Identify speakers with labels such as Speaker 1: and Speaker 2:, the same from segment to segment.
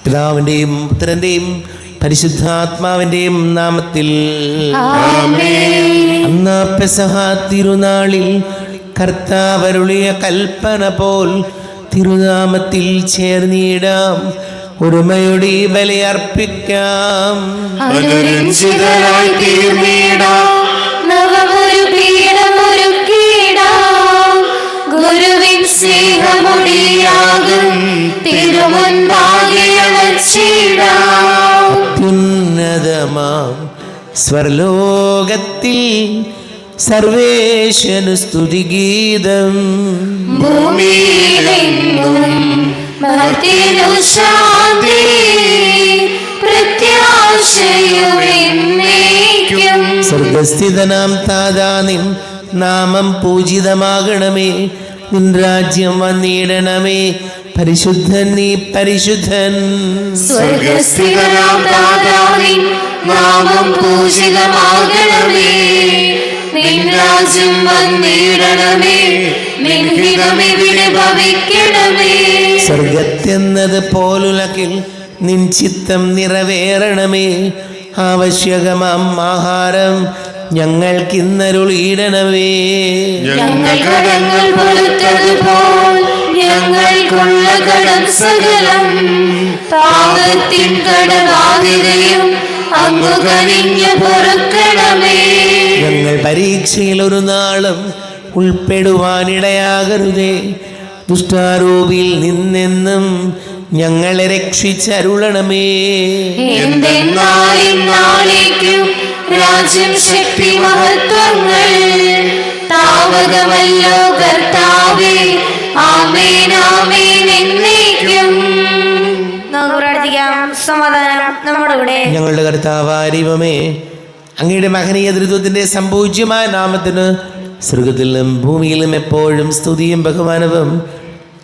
Speaker 1: പിതാവിൻ്റെയും പുത്രൻ്റെയും പരിശുദ്ധാത്മാവിൻ്റെയും നാമത്തിൽ അന്ന് പെസഹ തിരുനാളിൽ കർത്താവരുളിയ കൽപ്പന പോൽ തിരുനാമത്തിൽ ചേർന്നിടാം, ഒരുമയുടെ ബലിയർപ്പിക്കാം.
Speaker 2: ഗുരുവിൻ സ്നേഹമൊടിയാകും
Speaker 1: അത്യുന്നതമാം സ്വർലോകത്തിൽ സർവേശ്വരനു സ്തുതിഗീതം.
Speaker 2: ഭൂമിയിലെങ്ങും മർത്യനു ശാന്തി പ്രത്യാശയും എന്നേക്കും.
Speaker 1: സ്വർഗസ്ഥിതനാം താതാ നിൻ നാമം പൂജിതമാകണമേ, നിൻ രാജ്യം വന്നിടണമേ, പരിശുദ്ധൻ നീ പരിശുദ്ധൻ.
Speaker 2: സ്വർഗസ്ഥിതനാം താതാ നിൻ നാമം പൂജിതമാകണമേ, നിൻ രാജ്യം വന്നിടണമേ, നിൻ ഹിതമിവിടെ ഭവിക്കണമേ.
Speaker 1: സ്വർഗത്തെന്നത് പോലുലകിൽ നിൻ ചിത്തം നിറവേറണമേ, ആവശ്യകമാം ആഹാരം ഞങ്ങൾക്കിന്നരുളിയിടണമേ.
Speaker 2: ഞങ്ങൾ കടങ്ങൾ പൊറുത്തതുപോൽ ഞങ്ങൾക്കുള്ള കടം സകലം പാപത്തിൻ കടബാധ്യതയും അങ്ങ് കനിഞ്ഞു പൊറുക്കണമേ.
Speaker 1: ഞങ്ങൾ പരീക്ഷയിൽ ഒരു നാളും ഉൾപ്പെടുവാനിടയാകരുതേ, ദുഷ്ടാരൂപിയിൽ നിന്നെന്നും ഞങ്ങളെ രക്ഷിച്ചരുളണമേ.
Speaker 2: എന്തെന്നാളിന്നാളേക്കും രാജ്യം ശക്തി മഹത്വങ്ങൾ താവകമല്ലോ കർത്താവേ. ആമേൻ ആമേൻ എന്നേക്കും. നമുക്ക് പ്രാർത്ഥിക്കാം. സമാധാനം നമ്മുടെ കൂടെ.
Speaker 1: ഞങ്ങളുടെ കർത്താവായ ദൈവമേ, അങ്ങയുടെ മഹനീയ ത്രിത്വത്തിന്റെ സംപൂജ്യമായ നാമത്തിന് സ്വർഗത്തിലും ഭൂമിയിലും എപ്പോഴും സ്തുതിയും ബഹുമാനവും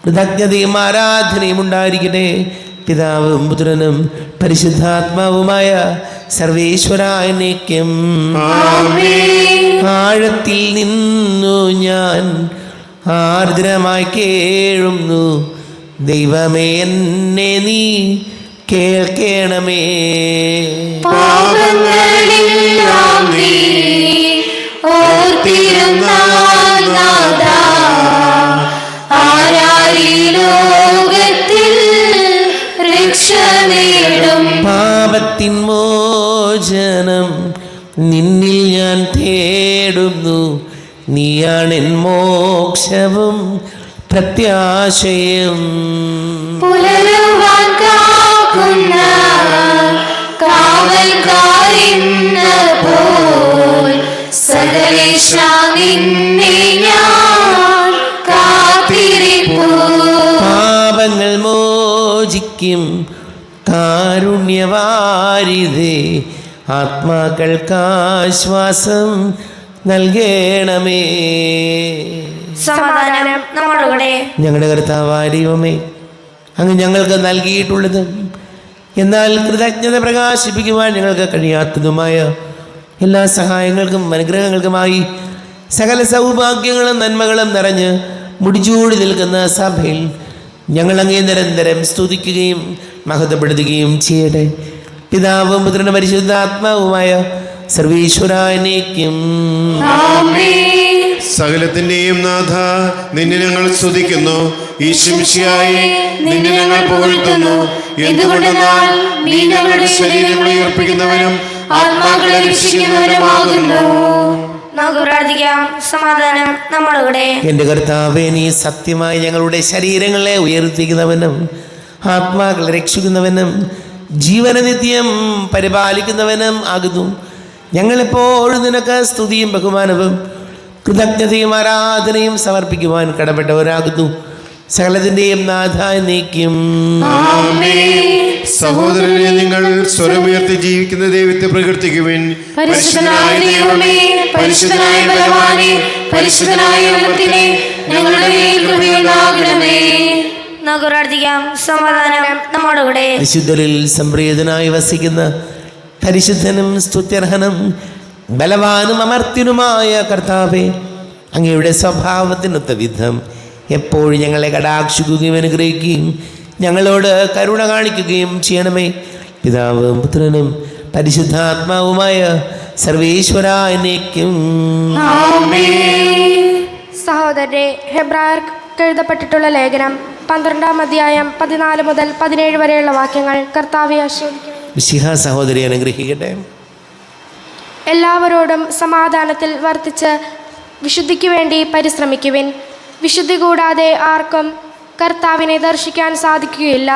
Speaker 1: കൃതജ്ഞതയും ആരാധനയും ഉണ്ടായിരിക്കട്ടെ. പിതാവും പുത്രനും പരിശുദ്ധാത്മാവുമായ സർവേശ്വരായ എന്നേക്കും. ആഴത്തിൽ നിന്നു ഞാൻ ആർദ്രമായി കേഴുന്നു, ദൈവമേ എന്നെ നീ കേൾക്കണമേ.
Speaker 2: പാപങ്ങളെല്ലാം നീ ഓർത്തിരുന്നാൽ നാഥാ, ആരായി ലോകത്തിൽ രക്ഷ നേടും.
Speaker 1: പാപത്തിൻ മോചനം നിന്നിൽ ഞാൻ തേടുന്നു, നീയാണെൻ മോക്ഷവും പ്രത്യാശയും.
Speaker 2: പുലരുവാൻ കാക്കുന്ന കാവൽക്കാരെന്ന പോൽ സകലേശാ നിന്നെ ഞാൻ കാത്തിരിപ്പൂ.
Speaker 1: പാപങ്ങൾ മോചിക്കും കാരുണ്യവാരിധേ, ആത്മാക്കൾക്കാശ്വാസം നൽകണമേ.
Speaker 2: സമാധാനം നമ്മുടെ കൂടെ.
Speaker 1: ഞങ്ങളുടെ കർത്താവായ ദൈവമേ, അങ്ങ് ഞങ്ങൾക്ക് നൽകിയിട്ടുള്ളതും എന്നാൽ കൃതജ്ഞത പ്രകാശിപ്പിക്കുവാൻ ഞങ്ങൾക്ക് കഴിയാത്തതുമായ എല്ലാ സഹായങ്ങൾക്കും അനുഗ്രഹങ്ങൾക്കുമായി സകല സൗഭാഗ്യങ്ങളും നന്മകളും നിറഞ്ഞ് മുടിച്ചൂടി നിൽക്കുന്ന സഭയിൽ ഞങ്ങൾ അങ്ങേ നിരന്തരം സ്തുതിക്കുകയും മഹത്വപ്പെടുത്തുകയും ചെയ്യട്ടെ. പിതാവും പുത്രനും പരിശുദ്ധാത്മാവുമായ സർവീശ്വരായ എന്നേക്കും.
Speaker 3: സകലത്തിന്റെയും നാഥ, നിന്നെ ഞങ്ങൾ സ്തുതിക്കുന്നു. ഈശോമിശിഹായേ, നിന്നെ ഞങ്ങൾ പുകഴ്ത്തുന്നു. എന്തുകൊണ്ടെന്നാൽ നീ ഞങ്ങളുടെ ശരീരങ്ങളെ ഉയർപ്പിക്കുന്നവനും ആത്മാക്കളെ രക്ഷിക്കുന്നവനുമാകുന്നു.
Speaker 2: നമുക്ക് പ്രാർത്ഥിക്കാം. സമാധാനം നമ്മുടെ കൂടെ.
Speaker 1: എൻ്റെ കർത്താവേ, നീ സത്യമായി ഞങ്ങളുടെ ശരീരങ്ങളെ ഉയർത്തിക്കുന്നവനും ആത്മാക്കളെ രക്ഷിക്കുന്നവനും ജീവനനിത്യം പരിപാലിക്കുന്നവനും ആകുന്നു. ഞങ്ങളെപ്പോഴും നിനക്ക് സ്തുതിയും ബഹുമാനവും കൃതജ്ഞതയും ആരാധനയും സമർപ്പിക്കുവാൻ കടപ്പെട്ടവരാകുന്നു. സകലത്തിന്റെയും നാഥ എന്നേക്കും.
Speaker 3: സഹോദരനെ, നിങ്ങൾ സ്വരമുയർത്തി ജീവിക്കുന്ന ദൈവത്തെ പ്രകീർത്തിക്കുവിൻ.
Speaker 2: പരിശുദ്ധനായ ദൈവമേ, പരിശുദ്ധനായ ബലവാനേ, പരിശുദ്ധനായ ദൈവത്തിനെ ഞങ്ങളുടെ മേൽ കൃപയുണ്ടാകണമേ. നമുക്ക് പ്രാർത്ഥിക്കാം. സമാധാനം നമ്മുടെ കൂടെ.
Speaker 1: പരിശുദ്ധരിൽ സംപ്രീതനായി വസിക്കുന്ന പരിശുദ്ധനും സ്തുത്യർഹനും ബലവാനും അമർത്യനുമായ കർത്താവേ, അങ്ങയുടെ സ്വഭാവത്തിനൊത്ത വിധം എപ്പോഴും ഞങ്ങളെ കടാക്ഷിക്കുകയും അനുഗ്രഹിക്കുകയും ഞങ്ങളോട് കരുണ കാണിക്കുകയും ചെയ്യണമേ. പിതാവും പുത്രനും പരിശുദ്ധാത്മാവുമായ സർവേശ്വരായ എന്നേക്കും.
Speaker 4: സഹോദരരെ, ഹെബ്രായർക്ക് എഴുതപ്പെട്ടിട്ടുള്ള ലേഖനം 12-ാം അധ്യായം 14 മുതൽ 17 വരെയുള്ള വാക്യങ്ങൾ കർത്താവെ ആശീർവദിക്കണമേ.
Speaker 1: മിശിഹ സഹോദരി അനുഗ്രഹിക്കട്ടെ.
Speaker 4: എല്ലാവരോടും സമാധാനത്തിൽ വർത്തിച്ച് വിശുദ്ധിക്ക് വേണ്ടി പരിശ്രമിക്കുവിൻ. വിശുദ്ധി കൂടാതെ ആർക്കും കർത്താവിനെ ദർശിക്കാൻ സാധിക്കുകയില്ല.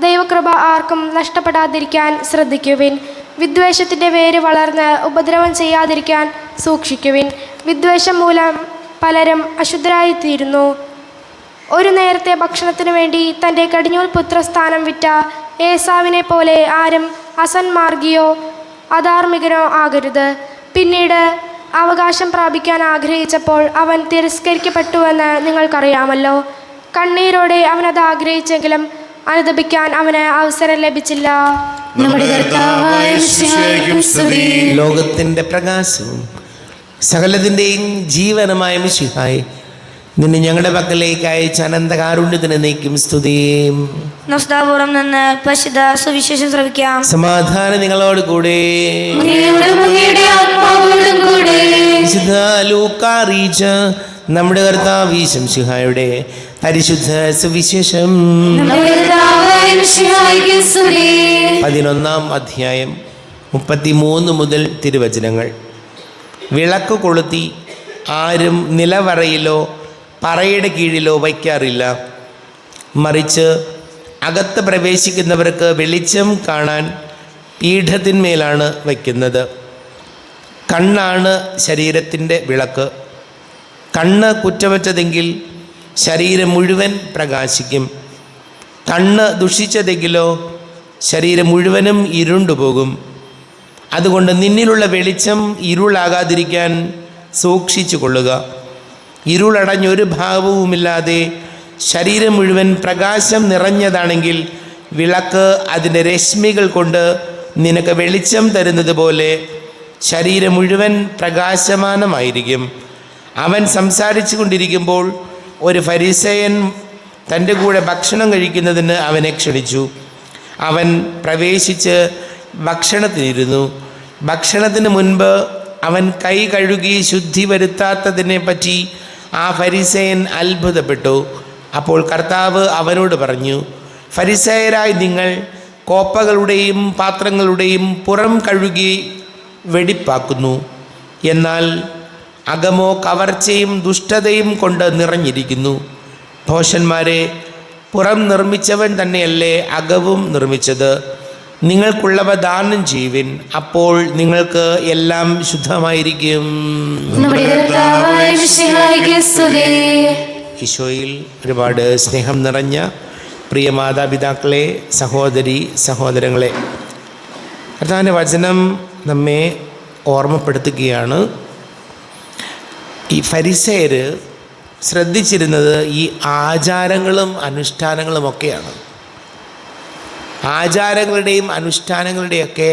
Speaker 4: ദൈവകൃപ ആർക്കും നഷ്ടപ്പെടാതിരിക്കാൻ ശ്രദ്ധിക്കുവിൻ. വിദ്വേഷത്തിൻ്റെ വേര് വളർന്ന് ഉപദ്രവം ചെയ്യാതിരിക്കാൻ സൂക്ഷിക്കുവിൻ. വിദ്വേഷം മൂലം പലരും അശുദ്ധരായിത്തീരുന്നു. ഒരു നേരത്തെ ഭക്ഷണത്തിനു വേണ്ടി തൻ്റെ കടിഞ്ഞൂൽ പുത്രസ്ഥാനം വിറ്റ ഏസാവിനെ പോലെ ആരും അസന്മാർഗിയോ അധാർമികനോ ആകരുത്. പിന്നീട് അവകാശം പ്രാപിക്കാൻ ആഗ്രഹിച്ചപ്പോൾ അവൻ തിരസ്കരിക്കപ്പെട്ടുവെന്ന് നിങ്ങൾക്കറിയാമല്ലോ. കണ്ണീരോടെ അവനത് ആഗ്രഹിച്ചെങ്കിലും അനുദപിക്കാൻ അവന് അവസരം ലഭിച്ചില്ല.
Speaker 1: ലോകത്തിൻ്റെ പ്രകാശവും സകലത്തിൻ്റെയും ജീവനമായ മിശിഹായി, നിന്നെ ഞങ്ങളുടെ പക്കലേക്ക് അയച്ച അനന്തകാരുണ്യത്തിന് നീക്കും സ്തുതിയും.
Speaker 2: നസ്താപൂർവം നിന്ന് പരിശുദ്ധ സുവിശേഷം ശ്രവിക്കാം.
Speaker 1: സമാധാനം നിങ്ങളോട് കൂടെ. വിശുദ്ധ ലൂക്കാ അറിയിച്ച നമ്മുടെ കർത്താവ് ഈശോ മിശിഹായുടെ പരിശുദ്ധ സുവിശേഷം 11-ാം അധ്യായം 33 മുതൽ തിരുവചനങ്ങൾ. വിളക്ക് കൊളുത്തി ആരും നിലവറയിലോ പറയുടെ കീഴിലോ വയ്ക്കാറില്ല. മറിച്ച് അകത്ത് പ്രവേശിക്കുന്നവർക്ക് വെളിച്ചം കാണാൻ പീഠത്തിന്മേലാണ് വയ്ക്കുന്നത്. കണ്ണാണ് ശരീരത്തിൻ്റെ വിളക്ക്. കണ്ണ് കുറ്റമറ്റതെങ്കിൽ ശരീരം മുഴുവൻ പ്രകാശിക്കും. കണ്ണ് ദുഷിച്ചതെങ്കിലോ ശരീരം മുഴുവനും ഇരുണ്ടുപോകും. അതുകൊണ്ട് നിന്നിലുള്ള വെളിച്ചം ഇരുളാകാതിരിക്കാൻ സൂക്ഷിച്ചു കൊള്ളുക. ഇരുളടഞ്ഞൊരു ഭാവവുമില്ലാതെ ശരീരം മുഴുവൻ പ്രകാശം നിറഞ്ഞതാണെങ്കിൽ വിളക്ക് അതിൻ്റെ രശ്മികൾ കൊണ്ട് നിനക്ക് വെളിച്ചം തരുന്നത് പോലെ ശരീരം മുഴുവൻ പ്രകാശമാനമായിരിക്കും. അവൻ സംസാരിച്ചു കൊണ്ടിരിക്കുമ്പോൾ ഒരു ഫരിസേയൻ തൻ്റെ കൂടെ ഭക്ഷണം കഴിക്കുന്നതിന് അവനെ ക്ഷണിച്ചു. അവൻ പ്രവേശിച്ച് ഭക്ഷണത്തിനിരുന്നു. ഭക്ഷണത്തിന് മുൻപ് അവൻ കൈ കഴുകി ശുദ്ധി വരുത്താത്തതിനെ പറ്റി ആ ഫരിസേയൻ അത്ഭുതപ്പെട്ടു. അപ്പോൾ കർത്താവ് അവനോട് പറഞ്ഞു, ഫരിസേയരായി നിങ്ങൾ കോപ്പകളുടെയും പാത്രങ്ങളുടെയും പുറം കഴുകി വെടിപ്പാക്കുന്നു, എന്നാൽ അകമോ കവർച്ചയും ദുഷ്ടതയും കൊണ്ട് നിറഞ്ഞിരിക്കുന്നു. ഭോഷന്മാരെ, പുറം നിർമ്മിച്ചവൻ തന്നെയല്ലേ അകവും നിർമ്മിച്ചത്. നിങ്ങൾക്കുള്ളവ ദാനം ചെയ്യുവിൻ, അപ്പോൾ നിങ്ങൾക്ക് എല്ലാം ശുദ്ധമായിരിക്കും. ഈശോയിൽ ഒരുപാട് സ്നേഹം നിറഞ്ഞ പ്രിയ മാതാപിതാക്കളെ, സഹോദരി സഹോദരങ്ങളെ, കർത്താവിൻ്റെ വചനം നമ്മെ ഓർമ്മപ്പെടുത്തുകയാണ്. ഈ ഫരിസേയർ ശ്രദ്ധിച്ചിരുന്നത് ഈ ആചാരങ്ങളും അനുഷ്ഠാനങ്ങളുമൊക്കെയാണ്. ആചാരങ്ങളുടെയും അനുഷ്ഠാനങ്ങളുടെയൊക്കെ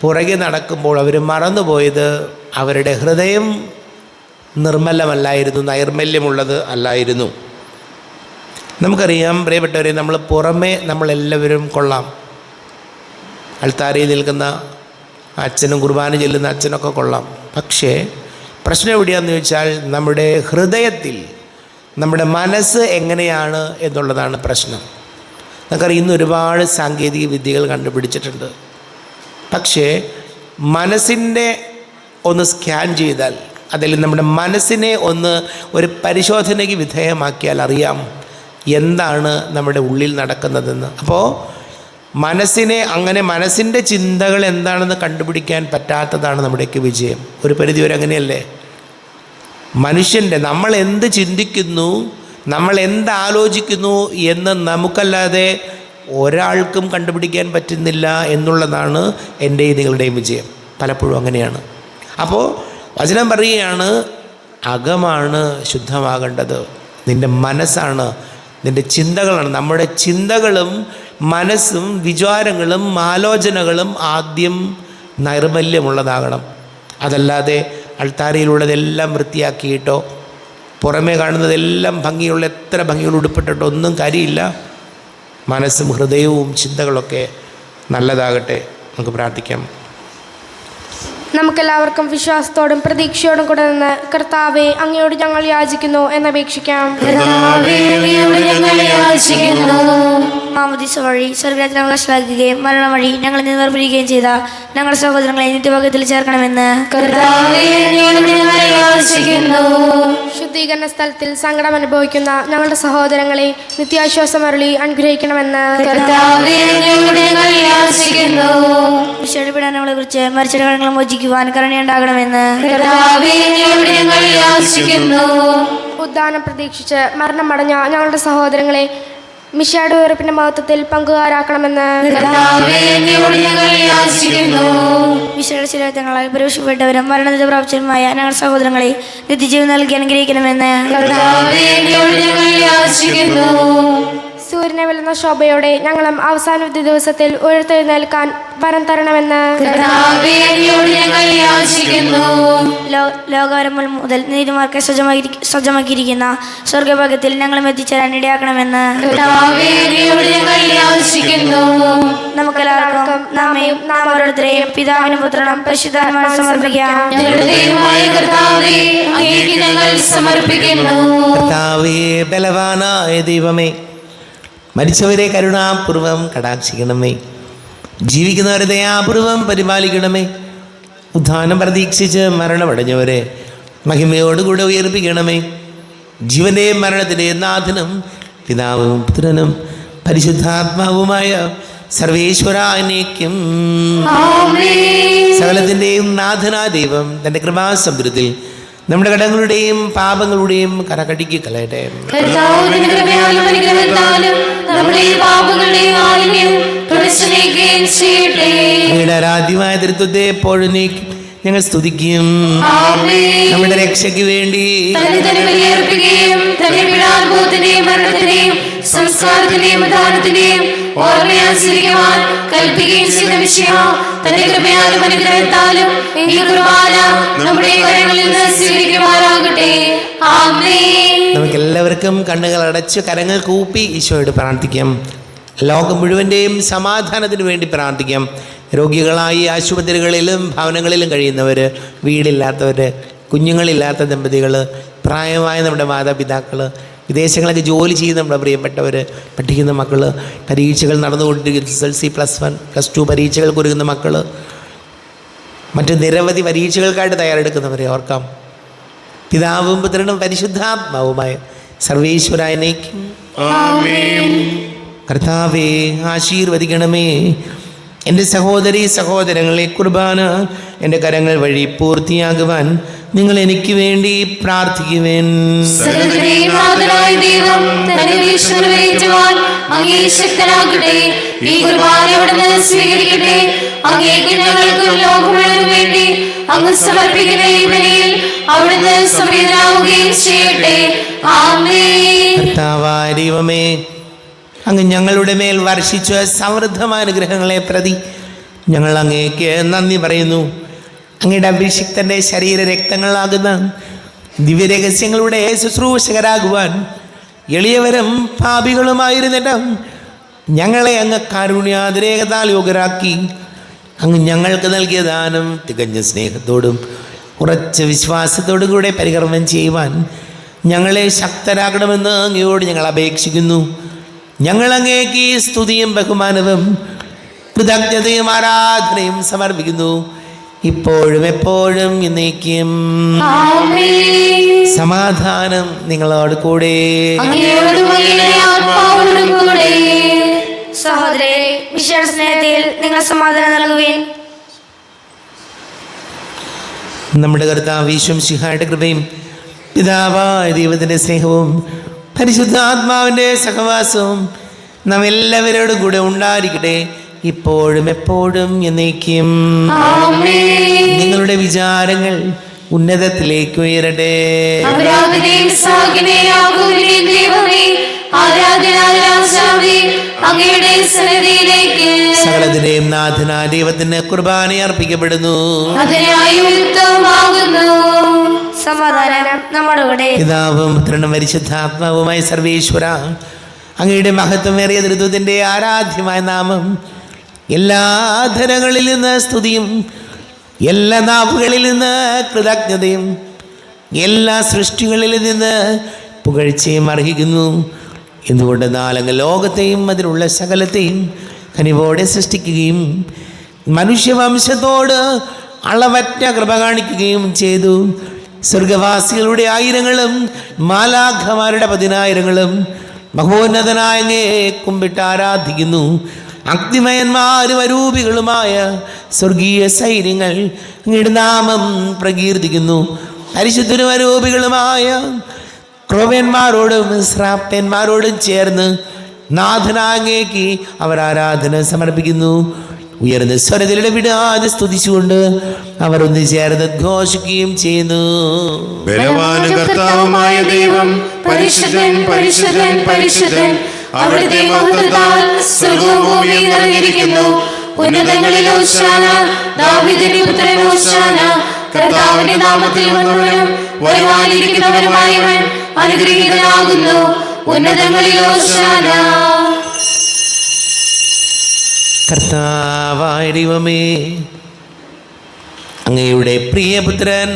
Speaker 1: പുറകെ നടക്കുമ്പോൾ അവർ മറന്നുപോയത് അവരുടെ ഹൃദയം നിർമ്മലമല്ലായിരുന്നു, നൈർമല്യമുള്ളത് അല്ലായിരുന്നു. നമുക്കറിയാം പ്രിയപ്പെട്ടവരെ, നമ്മൾ പുറമേ നമ്മളെല്ലാവരും കൊള്ളാം. അൾത്താരയിൽ നിൽക്കുന്ന അച്ഛനും കുർബാന ചെല്ലുന്ന അച്ഛനൊക്കെ കൊള്ളാം. പക്ഷേ പ്രശ്നം എവിടെയാണെന്ന് ചോദിച്ചാൽ നമ്മുടെ ഹൃദയത്തിൽ നമ്മുടെ മനസ്സ് എങ്ങനെയാണ് എന്നുള്ളതാണ് പ്രശ്നം. നമുക്കറിയാം, ഇന്ന് ഒരുപാട് സാങ്കേതിക വിദ്യകൾ കണ്ടുപിടിച്ചിട്ടുണ്ട്. പക്ഷേ മനസ്സിൻ്റെ ഒന്ന് സ്കാൻ ചെയ്താൽ, അതിൽ നമ്മുടെ മനസ്സിനെ ഒന്ന് ഒരു പരിശോധനയ്ക്ക് വിധേയമാക്കിയാൽ അറിയാം എന്താണ് നമ്മുടെ ഉള്ളിൽ നടക്കുന്നതെന്ന്. അപ്പോൾ മനസ്സിനെ അങ്ങനെ മനസ്സിൻ്റെ ചിന്തകൾ എന്താണെന്ന് കണ്ടുപിടിക്കാൻ പറ്റാത്തതാണ് നമ്മുടെയൊക്കെ വിജയം. ഒരു പരിധിവരെ അങ്ങനെയല്ലേ? മനുഷ്യൻ്റെ നമ്മൾ എന്ത് ചിന്തിക്കുന്നു, നമ്മൾ എന്താലോചിക്കുന്നു എന്ന് നമുക്കല്ലാതെ ഒരാൾക്കും കണ്ടുപിടിക്കാൻ പറ്റുന്നില്ല എന്നുള്ളതാണ് എൻ്റെയും നിങ്ങളുടെയും വിജയം. പലപ്പോഴും അങ്ങനെയാണ്. അപ്പോൾ വചനം പറയുകയാണ്, അകമാണ് ശുദ്ധമാകേണ്ടത്. നിൻ്റെ മനസ്സാണ്, നിൻ്റെ ചിന്തകളാണ്. നമ്മുടെ ചിന്തകളും മനസ്സും വിചാരങ്ങളും ആലോചനകളും ആദ്യം നൈർമല്യമുള്ളതാകണം. അതല്ലാതെ അൾത്താരയിലുള്ളതെല്ലാം വൃത്തിയാക്കിയിട്ടോ പുറമേ കാണുന്നതെല്ലാം ഭംഗിയുള്ള എത്ര ഭംഗിയുള്ള ഉടുപ്പിട്ടിട്ടോ ഒന്നും കാര്യമില്ല. മനസ്സും ഹൃദയവും ചിന്തകളൊക്കെ നല്ലതാകട്ടെ. നമുക്ക് പ്രാർത്ഥിക്കാം.
Speaker 4: നമുക്കെല്ലാവർക്കും വിശ്വാസത്തോടും പ്രതീക്ഷയോടും കൂടെ നിന്ന് കർത്താവെ അങ്ങയോട് ഞങ്ങൾ യാചിക്കുന്നു എന്നപേക്ഷിക്കാം.
Speaker 2: മാമോദീസ വഴി സ്വർഗ്ഗരാജ്യത്തിൽ അവകാശമാക്കുകയും മരണം വഴി ഞങ്ങളിൽ നിന്ന് വേർപിരിക്കുകയും ചെയ്ത ഞങ്ങളുടെ സഹോദരങ്ങളെ നിത്യഭാഗ്യത്തിൽ ചേർക്കണമെന്ന്
Speaker 4: ശുദ്ധീകരണ സ്ഥലത്തിൽ സങ്കടം അനുഭവിക്കുന്ന ഞങ്ങളുടെ സഹോദരങ്ങളെ നിത്യാശ്വാസം അരുളി അനുഗ്രഹിക്കണമെന്ന്
Speaker 2: വിശേഷപ്പെടാനങ്ങളെ കുറിച്ച് മരിച്ച കടങ്ങൾ മോചിക്കുവാൻ കരുണയുണ്ടാകണമെന്ന്
Speaker 4: ഉദ്ധാനം പ്രതീക്ഷിച്ച് മരണമടഞ്ഞ ഞങ്ങളുടെ സഹോദരങ്ങളെ മിശിഹായുടെ ഉയർപ്പിന്റെ മഹത്വത്തിൽ പങ്കുകാരാക്കണമെന്ന്
Speaker 2: വിശേഷങ്ങളാൽ പരീക്ഷപ്പെട്ടവരും മരണത്തിൽ പ്രാപിച്ചവരുമായ ഞങ്ങളുടെ സഹോദരങ്ങളെ നിത്യജീവൻ നൽകി അനുഗ്രഹിക്കണമെന്ന്
Speaker 4: സൂര്യനെ വെല്ലുന്ന ശോഭയോടെ ഞങ്ങളും അവസാന വിധി ദിവസത്തിൽ ഉയർത്തെഴുന്നേൽക്കാൻ വരം തരണമെന്ന്
Speaker 2: ലോകാരംഭം മുതൽ നീതിമാർക്കെ സജ്ജമാക്കിയിരിക്കുന്ന സ്വർഗഭാഗ്യത്തിൽ ഞങ്ങളും എത്തിച്ചേരാൻ ഇടയാക്കണമെന്ന് നമുക്കെല്ലാവർക്കും നമ്മയും നാം ഓരോരുത്തരെയും പിതാവിനും പുത്രനും പരിശുദ്ധാത്മാവിനും
Speaker 1: കർത്താവേ, ബലവാനായ ദൈവമേ, മരിച്ചവരെ കരുണാപൂർവം കടാക്ഷിക്കണമേ, ജീവിക്കുന്നവരെ ദയാപൂർവം പരിപാലിക്കണമേ. ഉദ്ധാനം പ്രതീക്ഷിച്ച് മരണമടഞ്ഞവരെ മഹിമയോടുകൂടെ ഉയർപ്പിക്കണമേ. ജീവന്റെയും മരണത്തിൻ്റെയും നാഥനും പിതാവും പുത്രനും പരിശുദ്ധാത്മാവുമായ സർവേശ്വരാനേക്കും സകലത്തിൻ്റെയും നാഥനായ ദൈവം തൻ്റെ കൃപാസമുദ്രത്തിൽ നമ്മുടെ കടങ്ങളുടെയും പാപങ്ങളുടെയും കരകടിക്ക് കളയട്ടെ. അങ്ങയുടെ ആരാധ്യമായ തൃത്വത്തെ എപ്പോഴും ഞങ്ങൾ സ്തുതിക്കും. നമ്മുടെ രക്ഷയ്ക്ക് വേണ്ടി
Speaker 5: സംസ്കാരത്തിന്റെയും ഉദാഹരണത്തിന്റെയും ഓർമ്മയാചരിക്കുവാൻ കൽപ്പിക്കുകയും ചെയ്ത വിഷയം തന്റെ കൃപയാലും അനുഗ്രഹത്താലും ഈ കുർബാന നമ്മുടെ കരങ്ങളിൽ നിന്ന് സ്വീകരിക്കുമാറാകട്ടെ. ആമേൻ.
Speaker 1: നമുക്ക് എല്ലാവർക്കും കണ്ണുകൾ അടച്ച് കരങ്ങൾ കൂപ്പി ഈശോയോട് പ്രാർത്ഥിക്കാം. ലോകം മുഴുവൻ്റെയും സമാധാനത്തിന് വേണ്ടി പ്രാർത്ഥിക്കാം. രോഗികളായി ആശുപത്രികളിലും ഭവനങ്ങളിലും കഴിയുന്നവർ, വീടില്ലാത്തവർ, കുഞ്ഞുങ്ങളില്ലാത്ത ദമ്പതികൾ, പ്രായമായ നമ്മുടെ മാതാപിതാക്കൾ, വിദേശങ്ങളൊക്കെ ജോലി ചെയ്യുന്ന നമ്മുടെ പ്രിയപ്പെട്ടവർ, പഠിക്കുന്ന മക്കൾ, പരീക്ഷകൾ നടന്നുകൊണ്ടിരിക്കുന്ന SSLC +1 +2 പരീക്ഷകൾക്ക് ഒരുങ്ങുന്ന മക്കൾ, മറ്റ് നിരവധി പരീക്ഷകൾക്കായിട്ട് തയ്യാറെടുക്കുന്നവരെ ഓർക്കാം. പിതാവും പുത്രനും പരിശുദ്ധാത്മാവുമായ സർവേശ്വരാനേക്കും കർത്താവേ, ആശീർവദിക്കണമേ. എൻ്റെ സഹോദരീ സഹോദരങ്ങളെ, കുർബാന എൻ്റെ കരങ്ങൾ വഴി പൂർത്തിയാകുവാൻ നിങ്ങൾ എനിക്ക് വേണ്ടി പ്രാർത്ഥിക്കുവേൻ.
Speaker 5: ഈ കുർബാന അവിടുന്ന് സ്വീകരിക്കട്ടെ. അങ്ങേക്ക് ഞങ്ങൾക്കും ലോകം മുഴുവനും വേണ്ടി അങ്ങ് സമർപ്പിക്കുന്ന ഈ ബലിയിൽ അവിടുന്ന് സംപ്രീതനാവുകയും ചെയ്യട്ടെ. ആമേൻ.
Speaker 1: കർത്താവായ ദൈവമേ, അങ്ങ് ഞങ്ങളുടെ മേൽ വർഷിച്ച സമൃദ്ധമായ അനുഗ്രഹങ്ങളെ പ്രതി ഞങ്ങൾ അങ്ങേക്ക് നന്ദി പറയുന്നു. അങ്ങയുടെ അഭിഷിക്തൻ്റെ ശരീര രക്തങ്ങളാകുന്ന ദിവ്യരഹസ്യങ്ങളുടെ ശുശ്രൂഷകരാകുവാൻ എളിയവരും പാപികളുമായിരുന്നിട്ടും ഞങ്ങളെ അങ്ങ് കാരുണ്യാതിരേകതാൽ യോഗ്യരാക്കി. അങ്ങ് ഞങ്ങൾക്ക് നൽകിയ ദാനം തികഞ്ഞ സ്നേഹത്തോടും ഉറച്ച വിശ്വാസത്തോടും കൂടെ പരികർമ്മം ചെയ്യുവാൻ ഞങ്ങളെ ശക്തരാക്കണമെന്ന് അങ്ങയോട് ഞങ്ങൾ അപേക്ഷിക്കുന്നു. ഞങ്ങൾ അങ്ങേക്ക് സ്തുതിയും ബഹുമാനവും കൃതജ്ഞതയും ആരാധനയും സമർപ്പിക്കുന്നു, ഇപ്പോഴും എപ്പോഴും എന്നേക്കും. സമാധാനം നിങ്ങളോട് കൂടെ.
Speaker 2: സഹോദരരെ, വിശേഷ സ്നേഹത്തിൽ നിങ്ങൾ സമാധാനം നൽകുകയും
Speaker 1: നമ്മുടെ കർത്താവ് യേശു മിശിഹായുടെ കൃപയും പിതാവായ ദൈവത്തിൻ്റെ സ്നേഹവും പരിശുദ്ധാത്മാവിൻ്റെ സഹവാസവും നാം എല്ലാവരോടും കൂടെ ഉണ്ടായിരിക്കട്ടെ, ഇപ്പോഴും എപ്പോഴും എന്നേക്കും. നിങ്ങളുടെ വിചാരങ്ങൾ ഉന്നതത്തിലേക്ക് ഉയരട്ടെ. സകലത്തിന്റെയും നാഥനായ ദൈവത്തിന് കുർബാന അർപ്പിക്കപ്പെടുന്നു.
Speaker 2: സമാധാനം നമ്മുടെ കൂടെ.
Speaker 1: പിതാവും പുത്രനും പരിശുദ്ധാത്മാവുമായ സർവേശ്വര അങ്ങയുടെ മഹത്വമേറിയ ത്രിത്വത്തിൻ്റെ ആരാധ്യമായ നാമം എല്ലാ ധനങ്ങളിൽ നിന്ന് സ്തുതിയും, എല്ലാ നാവുകളിൽ നിന്ന് കൃതജ്ഞതയും, എല്ലാ സൃഷ്ടികളിൽ നിന്ന് പുകഴ്ചയും അർഹിക്കുന്നു. എന്തുകൊണ്ടെന്നാൽ അങ്ങ് ലോകത്തെയും അതിലുള്ള സകലത്തെയും കനിവോടെ സൃഷ്ടിക്കുകയും മനുഷ്യവംശത്തോട് അളവറ്റ കൃപ കാണിക്കുകയും ചെയ്തു. സ്വർഗവാസികളുടെ ആയിരങ്ങളും മാലാഖമാരുടെ 10,000ങ്ങളും മഹോന്നതനായ അങ്ങേ കുമ്പിട്ട് ആരാധിക്കുന്നു. അഗ്നിമയന്മാരും അരൂപികളുമായ സ്വർഗീയ സൈന്യങ്ങൾ അങ്ങയുടെ നാമം പ്രകീർത്തിക്കുന്നു. പരിശുദ്ധരും അരൂപികളുമായ ക്രോവ്യന്മാരോടും ശ്രാപ്യന്മാരോടും ചേർന്ന് നാഥനാങ്ങേക്ക് അവർ ആരാധന സമർപ്പിക്കുന്നു. ഉയർന്ന സ്വരത്തിലൂടെ വിടാതെ സ്തുതിച്ചുകൊണ്ട് അവർ ഒന്ന് ചേർന്ന് ഘോഷിക്കുകയും ചെയ്യുന്നു.
Speaker 3: ബലവാനും കർത്താവുമായ ദൈവം
Speaker 5: പരിശുദ്ധൻ പരിശുദ്ധൻ പരിശുദ്ധൻ, അവിടുത്തെ മഹത്വത്താൽ സ്വർഗ്ഗവും ഭൂമിയും നിറഞ്ഞിരിക്കുന്നു. ഉന്നതങ്ങളിൽ ഹോശാന, ദാവീദിന്റെ പുത്രൻ ഹോശാന. കർത്താവിന്റെ നാമത്തിൽ വന്നവനും വരുവാനിരിക്കുന്നവനുമായവൻ അനുഗ്രഹീതനാകുന്നു. ഉന്നതങ്ങളിൽ ഹോശാന.
Speaker 1: കർത്താവായ ദൈവമേ, അങ്ങയുടെ പ്രിയപുത്രൻ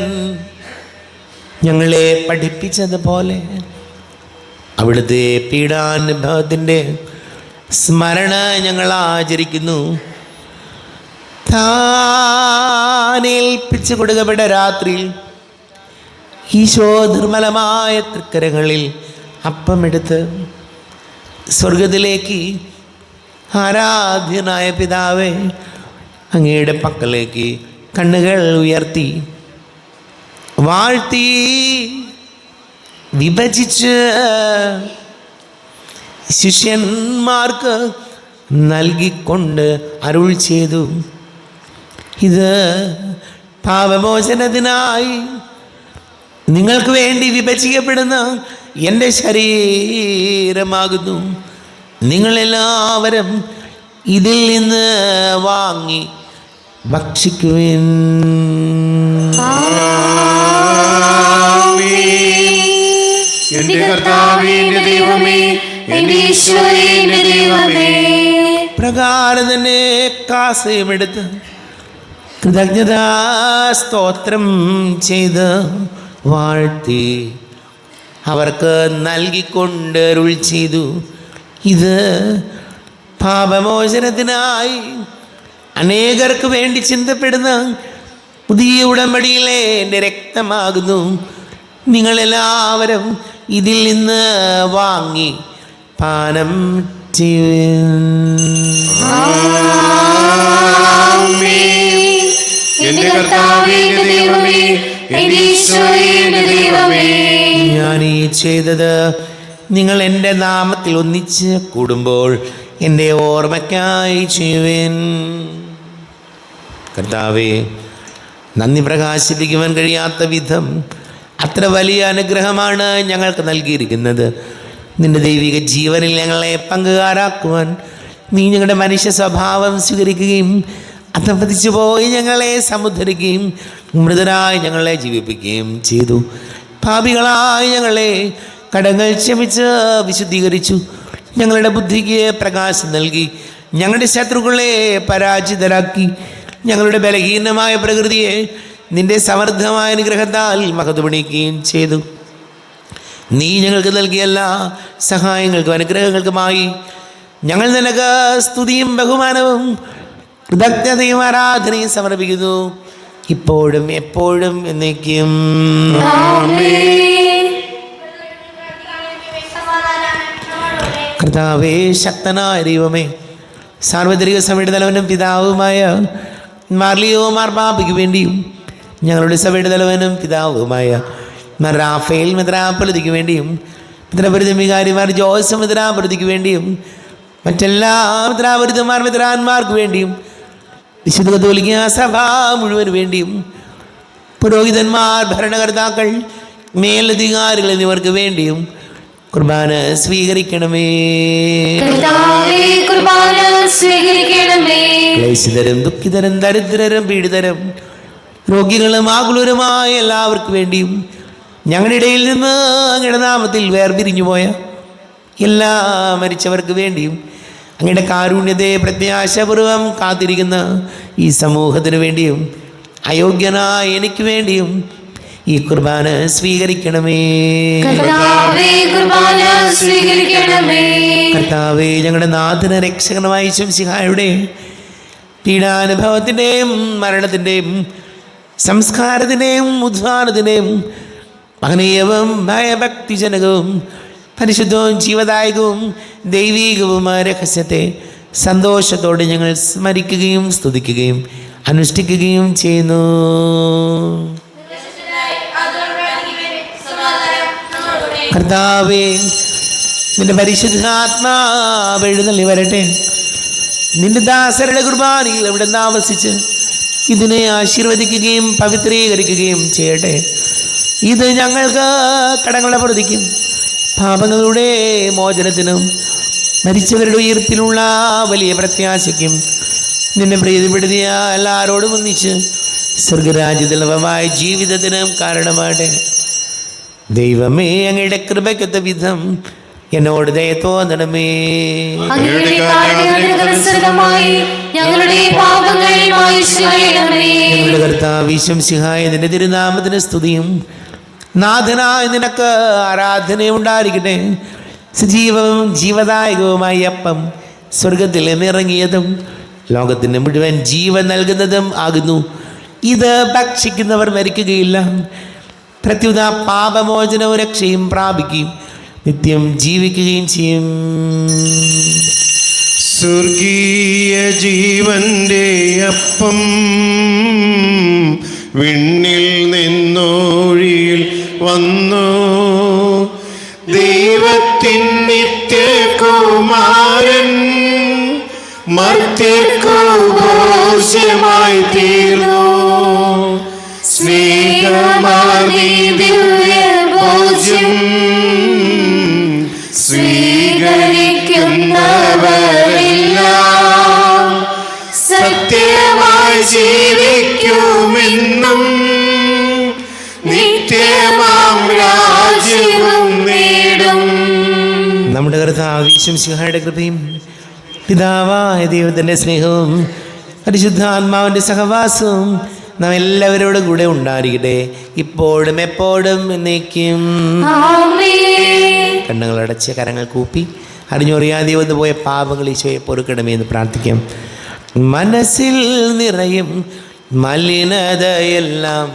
Speaker 1: ഞങ്ങളെ പഠിപ്പിച്ചതുപോലെ അവിടുത്തെ പീഡാനുഭവത്തിൻ്റെ സ്മരണ ഞങ്ങൾ ആചരിക്കുന്നു. താനേൽപ്പിച്ചു കൊടുക്കപ്പെട്ട രാത്രിയിൽ ഈശോ നിർമ്മലമായ തൃക്കരങ്ങളിൽ അപ്പമെടുത്ത് സ്വർഗത്തിലേക്ക് ആരാധ്യനായ പിതാവേ, അങ്ങയുടെ പക്കലേക്ക് കണ്ണുകൾ ഉയർത്തി വാഴ്ത്തി വിഭജിച്ച് ശിഷ്യന്മാർക്ക് നൽകിക്കൊണ്ട് അരുൾ ചെയ്തു, ഇത് പാപമോചനത്തിനായി നിങ്ങൾക്ക് വേണ്ടി വിഭജിക്കപ്പെടുന്ന എൻ്റെ ശരീരമാകുന്നു. നിങ്ങളെല്ലാവരും ഇതിൽ നിന്ന് വാങ്ങി ഭക്ഷിക്കുവിൻ.
Speaker 3: എന്റെ കർത്താവേ, എന്റെ ദൈവമേ, എന്റെ ഈശോയേ, എന്റെ ദൈവമേ.
Speaker 1: പ്രകാരം തന്നെ കാസയുമെടുത്ത് കൃതജ്ഞതാ സ്തോത്രം ചെയ്ത് വാഴ്ത്തി അവർക്ക് നൽകിക്കൊണ്ട് അരുൾ ചെയ്തു, ഇത് പാപമോചനത്തിനായി അനേകർക്ക് വേണ്ടി ചിന്തപ്പെടുന്ന പുതിയ ഉടമ്പടിയിലെ എൻ്റെ രക്തമാകുന്നു. നിങ്ങളെല്ലാവരും ഇതിൽ നിന്ന് വാങ്ങി പാനം ചെയ്യുവിൻ.
Speaker 3: എന്റെ കർത്താവേ, എന്റെ ദൈവമേ, എന്റെ ഈശോയേ, എന്റെ ദൈവമേ.
Speaker 1: ഞാൻ ഈ ചെയ്തത് നിങ്ങൾ എൻ്റെ നാമത്തിൽ ഒന്നിച്ച് കൂടുമ്പോൾ എൻ്റെ ഓർമ്മയ്ക്കായി ചെയ്യുവിൻ. കർത്താവേ, നന്ദി പ്രകാശിപ്പിക്കുവാൻ കഴിയാത്ത വിധം അത്ര വലിയ അനുഗ്രഹമാണ് ഞങ്ങൾക്ക് നൽകിയിരിക്കുന്നത്. നിന്റെ ദൈവിക ജീവനിൽ ഞങ്ങളെ പങ്കുകാരാക്കുവാൻ നീ ഞങ്ങളുടെ മനുഷ്യ സ്വഭാവം സ്വീകരിക്കുകയും അധപ്പതിച്ചു പോയി ഞങ്ങളെ സമുദ്ധരിക്കുകയും മൃതരായി ഞങ്ങളെ ജീവിപ്പിക്കുകയും ചെയ്തു. പാപികളായി ഞങ്ങളെ കടങ്ങൾ ക്ഷമിച്ച് വിശുദ്ധീകരിച്ചു. ഞങ്ങളുടെ ബുദ്ധിക്ക് പ്രകാശം നൽകി ഞങ്ങളുടെ ശത്രുക്കളെ പരാജിതരാക്കി. ഞങ്ങളുടെ ബലഹീനമായ പ്രകൃതിയെ നിന്റെ സമൃദ്ധമായ അനുഗ്രഹത്താൽ മഹത്വപണിക്കുകയും ചെയ്തു. നീ ഞങ്ങൾക്ക് നൽകിയ എല്ലാ സഹായങ്ങൾക്കും അനുഗ്രഹങ്ങൾക്കുമായി ഞങ്ങൾ നിനക്ക് സ്തുതിയും ബഹുമാനവും കൃതജ്ഞതയും ആരാധനയും സമർപ്പിക്കുന്നു, ഇപ്പോഴും എപ്പോഴും എന്നേക്കും. കർത്താവേ, ശക്തനായ ദൈവമേ, സാർവത്രിക സഭയുടെ തലവനും പിതാവുമായ മാർലിയോ മാർപ്പാപ്പയ്ക്ക് വേണ്ടിയും ഞങ്ങളുടെ സഭയുടെ തലവനും പിതാവുമായ റാഫേൽ മെത്രാപ്പൊലീത്തയ്ക്ക് വേണ്ടിയും മെത്രാപ്പൊലീത്ത വികാരിമാർ ജോസഫ് മെത്രാപ്പൊലീത്തയ്ക്ക് വേണ്ടിയും മറ്റെല്ലാ മെത്രാപ്പൊലീത്തമാർ മെത്രാന്മാർക്ക് വേണ്ടിയും വിശുദ്ധ കത്തോലിക്ക സഭ മുഴുവന് വേണ്ടിയും പുരോഹിതന്മാർ, ഭരണകർത്താക്കൾ, മേലധികാരികൾ എന്നിവർക്ക് വേണ്ടിയും കുർബാന സ്വീകരിക്കണമേ. ക്ലേശിതരും ദുഃഖിതരും ദരിദ്രരും പീഡിതരും രോഗികളും ആകുലരുമായ എല്ലാവർക്കും വേണ്ടിയും ഞങ്ങളുടെ ഇടയിൽ നിന്ന് അങ്ങയുടെ നാമത്തിൽ വേർപിരിഞ്ഞു പോയ എല്ലാ മരിച്ചവർക്ക് വേണ്ടിയും അങ്ങയുടെ കാരുണ്യത്തെ പ്രത്യാശപൂർവം കാത്തിരിക്കുന്ന ഈ സമൂഹത്തിന് വേണ്ടിയും അയോഗ്യനായ എനിക്ക് വേണ്ടിയും ഈ കുർബാന സ്വീകരിക്കണമേ.
Speaker 5: കർത്താവേ, കുർബാന സ്വീകരിക്കണമേ.
Speaker 1: കർത്താവേ, ഞങ്ങളുടെ നാഥന രക്ഷകനുമായ ശംസിഹായുടെ പീഡാനുഭവത്തിൻ്റെയും മരണത്തിൻ്റെയും സംസ്കാരത്തിൻ്റെയും ഉദ്ധാനത്തിൻ്റെയും മഹനീയവും ഭയഭക്തിജനകവും പരിശുദ്ധവും ജീവദായകവും ദൈവീകവുമായ രഹസ്യത്തെ സന്തോഷത്തോടെ ഞങ്ങൾ സ്മരിക്കുകയും സ്തുതിക്കുകയും അനുഷ്ഠിക്കുകയും ചെയ്യുന്നു. കർത്താവേ, നിന്റെ പരിശുദ്ധാത്മാവ് എഴുന്നള്ളി വരട്ടെ. നിന്റെ ദാസരുടെ കുർബാനയിൽ അവിടെ താമസിച്ച് ഇതിനെ ആശീർവദിക്കുകയും പവിത്രീകരിക്കുകയും ചെയ്യട്ടെ. ഇത് ഞങ്ങൾക്ക് കടങ്ങളുടെ പ്രതിക്കും പാപങ്ങളുടെ മോചനത്തിനും മരിച്ചവരുടെ ഉയർപ്പിലുള്ള വലിയ പ്രത്യാശയ്ക്കും നിന്നെ പ്രീതിപ്പെടുത്തിയ എല്ലാവരോടും ഒന്നിച്ച് സ്വർഗരാജ്യത്തിലമായ ജീവിതത്തിനും കാരണമാകട്ടെ. ദൈവമേ, അങ്ങയുടെ കൃപയ്ക്കൊത്ത വിധം എന്നോട് ദയ തോന്നണമേ.
Speaker 5: അങ്ങയുടെ കാരുണ്യാനുസൃതമായി ഞങ്ങളുടെ പാപങ്ങൾ മായ്ച്ചു കളയണമേ.
Speaker 1: ഞങ്ങളുടെ കർത്താവ് ശംസിഹായ നിന്റെ തിരുനാമത്തിന് സ്തുതിയും നാഥനായ നിനക്ക് ആരാധനയും ഉണ്ടായിരിക്കട്ടെ. സജീവവും ജീവദായകവുമായ അപ്പം സ്വർഗത്തിൽ നിന്നിറങ്ങിയതും ലോകത്തിന് മുഴുവൻ ജീവൻ നൽകുന്നതും ആകുന്നു. ഇത് ഭക്ഷിക്കുന്നവർ മരിക്കുകയില്ല, പ്രത്യുത പാപമോചനവും രക്ഷയും പ്രാപിക്കുകയും നിത്യം ജീവിക്കുകയും ചെയ്യും.
Speaker 3: സ്വർഗീയ ജീവന്റെ അപ്പം വിണ്ണിൽ നിന്നൊഴിയിൽ വന്നു, ദൈവത്തിൻ നിത്യകുമാരൻ മർത്യർക്കു ഭോജ്യമായി തീർന്നു. സ്നേഹമാർന്നീ ദിവ്യഭോജ്യം സ്വീകരിക്കുന്നവരെല്ലാം സത്യമായി ജീവിക്കുമെന്നും നിത്യമാം രാജ്യവും നേടും.
Speaker 1: നമ്മുടെ കർത്താവ് ശംസിഹായുടെ കൃപയും പിതാവായ ദൈവത്തിൻ്റെ സ്നേഹവും പരിശുദ്ധാത്മാവിൻ്റെ സഹവാസവും നാം എല്ലാവരോടും കൂടെ ഉണ്ടായിരിക്കട്ടെ, ഇപ്പോഴും എപ്പോഴും എന്നേക്കും. കണ്ണുകളടച്ച് കരങ്ങൾ കൂപ്പി അറിഞ്ഞറിയാതെ വന്നു പോയ പാപങ്ങൾ ഈശോയെ പൊറുക്കണമേ എന്ന് പ്രാർത്ഥിക്കാം. മനസ്സിൽ നിറയും മലിനതയെല്ലാം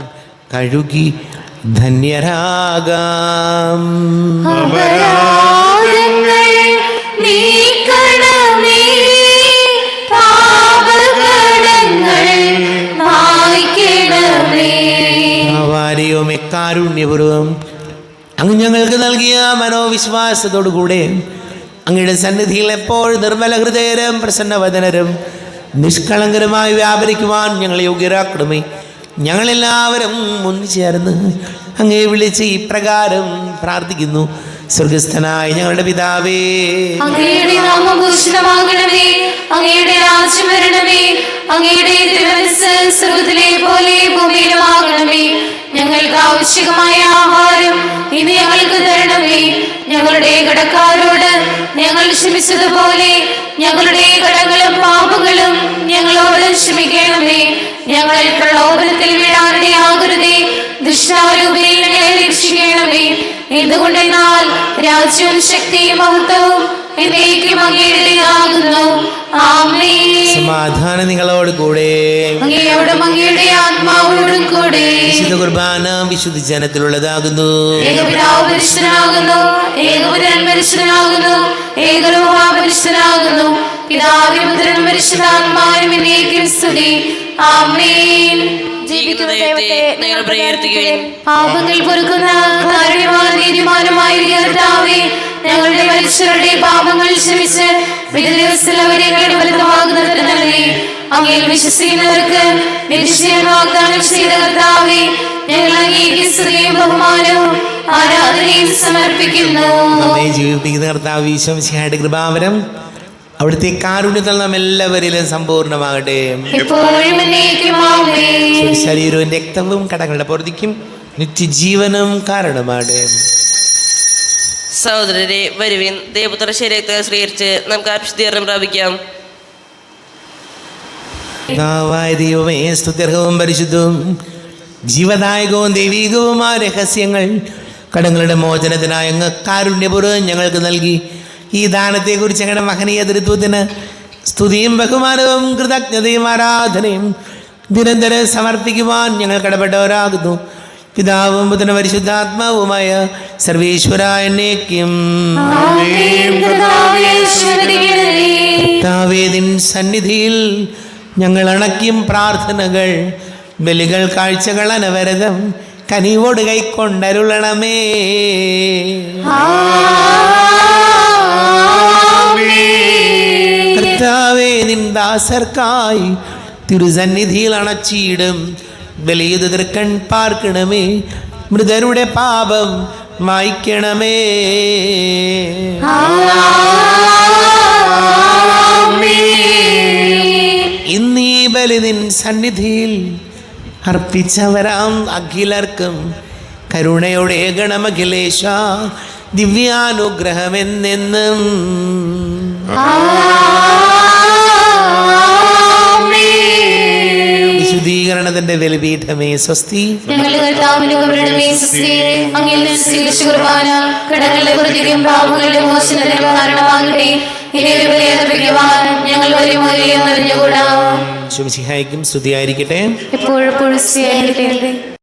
Speaker 1: കഴുകി ധന്യരാകാം.
Speaker 5: അപരാധങ്ങൾ നീക്കണമേ, പാപകടങ്ങൾ മായ്ക്കണമേ.
Speaker 1: ആവാരെയും കാരുണ്യപൂർവം അങ്ങ് ഞങ്ങൾക്ക് നൽകിയ മനോവിശ്വാസത്തോടുകൂടെ അങ്ങയുടെ സന്നിധിയിൽ എപ്പോഴും നിർമ്മല ഹൃദയരും പ്രസന്നവദനരും നിഷ്കളങ്കരമായി വ്യാപരിക്കുവാൻ ഞങ്ങളെ യോഗ്യരാക്കണമേ. ഞങ്ങളെല്ലാവരും ഒന്നുചേർന്ന് അങ്ങേ വിളിച്ച് ഇപ്രകാരം പ്രാർത്ഥിക്കുന്നു. സ്വർഗസ്ഥനായ ഞങ്ങളുടെ പിതാവേ,
Speaker 5: അങ്ങയുടെ നാമം ഭൂഷിതമാകണമേ, അങ്ങയുടെ രാജ്യം വരണമേ, അങ്ങയുടെ തിരുമനസ്സ് സ്വർഗ്ഗത്തിലെ പോലെ ഭൂമിയിലുമാകണമേ. ഞങ്ങൾക്ക് ആവശ്യമായ ആഹാരം ഇന്ന് ഞങ്ങൾക്ക് തരണമേ. ഞങ്ങളുടെ കടക്കാരോട് ഞങ്ങൾ ക്ഷമിച്ചതുപോലെ ഞങ്ങളുടെ കടങ്ങളും പാപങ്ങളും ഞങ്ങളോട് ക്ഷമിക്കണമേ. ഞങ്ങൾ പ്രലോഭനത്തിൽ വീഴാനിടയാകരുതേ, ദുഷ്ടാരൂപിയിൽ ഞങ്ങളെ രക്ഷിക്കണമേ. എന്തുകൊണ്ടെന്നാൽ രാജ്യവും ശക്തിയും മഹത്വവും എന്നേക്കും അങ്ങയുടേതാകുന്നു. ആമേൻ.
Speaker 1: സമാധാനം നിങ്ങളോട് കൂടെ.
Speaker 5: അങ്ങയോടും അങ്ങയുടെ ആത്മാവോടും കൂടെ.
Speaker 1: വിശുദ്ധ കുർബാന വിശുദ്ധ ജനത്തിലുള്ളതാകുന്നു.
Speaker 5: ഏകപിതാവ് പരിശുദ്ധനാകുന്നു, ഏകപുത്രൻ പരിശുദ്ധനാകുന്നു, ഏകരൂഹ പരിശുദ്ധനാകുന്നു. പിതാവിനും പുത്രനും പരിശുദ്ധാത്മാവിനും എന്നേക്കും സ്തുതി. ആമേൻ.
Speaker 4: ജീവിക്കുന്ന ദൈവത്തെ നിങ്ങൾ പ്രകീർത്തിക്കുവിൻ.
Speaker 5: പാപങ്ങൾ പൊറുക്കുന്ന കാരുണ്യവാൻ നീതിമാനുമായ കർത്താവേ, ഞങ്ങളുടെ മനുഷ്യരുടെ പാപങ്ങൾ ക്ഷമിച്ച് വിധി അവരെ വലുതമാകുന്നത് നൽകി. അങ്ങയിൽ വിശ്വസിക്കുന്നവർക്ക് നിശ്ചയം വാഗ്ദാനം ചെയ്ത കർത്താവേ, ഞങ്ങൾ അങ്ങേക്ക് സ്തുതിയും ബഹുമാനവും ആരാധനയും സമർപ്പിക്കുന്നു.
Speaker 1: നമ്മെ ജീവിപ്പിക്കുന്ന കർത്താവ് ഈശോമിശിഹായുടെ കൃപാവരം അവിടുത്തെ കാരുണ്യത്തിൽ നാം എല്ലാവരിലും സമ്പൂർണ്ണമാകട്ടെ.
Speaker 5: എപ്പോഴും എന്നേക്കും ആമേൻ.
Speaker 1: ശരീരവും രക്തവും കടങ്ങളുടെ പൊറുതിക്കും നിത്യജീവനും കാരണമാകട്ടെ.
Speaker 6: സഹോദരരെ വരുവിൻ, ദേവപുത്ര ശരീരത്തെ സ്വീകരിച്ച് നമുക്ക് അഭിഷേകം പ്രാപിക്കാം.
Speaker 1: കർത്താവായ ദൈവമേ, സ്തുത്യർഹവും പരിശുദ്ധവും ജീവദായകവും ദൈവീകവുമായ രഹസ്യങ്ങൾ കടങ്ങളുടെ മോചനത്തിനായി അങ്ങ് കാരുണ്യപൂർവ്വം ഞങ്ങൾക്ക് നൽകി. ഈ ദാനത്തെക്കുറിച്ച് ഞങ്ങളുടെ മഹനീയ തൃത്വത്തിന് സ്തുതിയും ബഹുമാനവും കൃതജ്ഞതയും ആരാധനയും നിരന്തരം സമർപ്പിക്കുവാൻ ഞങ്ങൾ കടപ്പെട്ടവരാകുന്നു. പിതാവും പുത്രനും പരിശുദ്ധാത്മാവുമായ സർവേശ്വര എന്നേക്കും. കർത്താവേ, നിൻ സന്നിധിയിൽ ഞങ്ങൾ അണയ്ക്കും പ്രാർത്ഥനകൾ, ബലികൾ, കാഴ്ചകൾ അനവരതം കനിവോട് കൈക്കൊണ്ടരുളണമേ. കർത്താവേ, നിൻ ദാസർക്കായി തിരുസന്നിധിയിൽ അണച്ചിടും ബലിയത് തൃക്കൺ പാർക്കണമേ. മൃതരുടെ പാപം മായ്ക്കണമേ. ഇന്നീ ബലി നിൻ സന്നിധിയിൽ അർപ്പിച്ചവരാം അഖിലർക്കും കരുണയോടെ ഗണമഖിലേശ ദിവ്യാനുഗ്രഹമെന്നെന്നും. വിശുദ്ധീകരണത്തിന്റെ ബലിപീഠമേ സ്വസ്തി.
Speaker 5: ഞങ്ങളുടെ കർത്താവിന്റെ കബറിടമേ സ്വസ്തി. അങ്ങിൽ നിന്ന് സ്വീകരിച്ച കുർബാന കടങ്ങളുടെ വൃത്തിക്കും പാപങ്ങളുടെ മോചനത്തിന് കാരണമാകട്ടെ. ഇനി ഒരു ബലി അർപ്പിക്കുവാൻ ഞങ്ങൾ വരുമോരെയും അറിഞ്ഞുകൂടാ.
Speaker 1: ശുഭശിഹായിക്കും സ്തുതിയായിരിക്കട്ടെ.
Speaker 5: എപ്പോഴും സ്തുതിയായിരിക്കട്ടെ.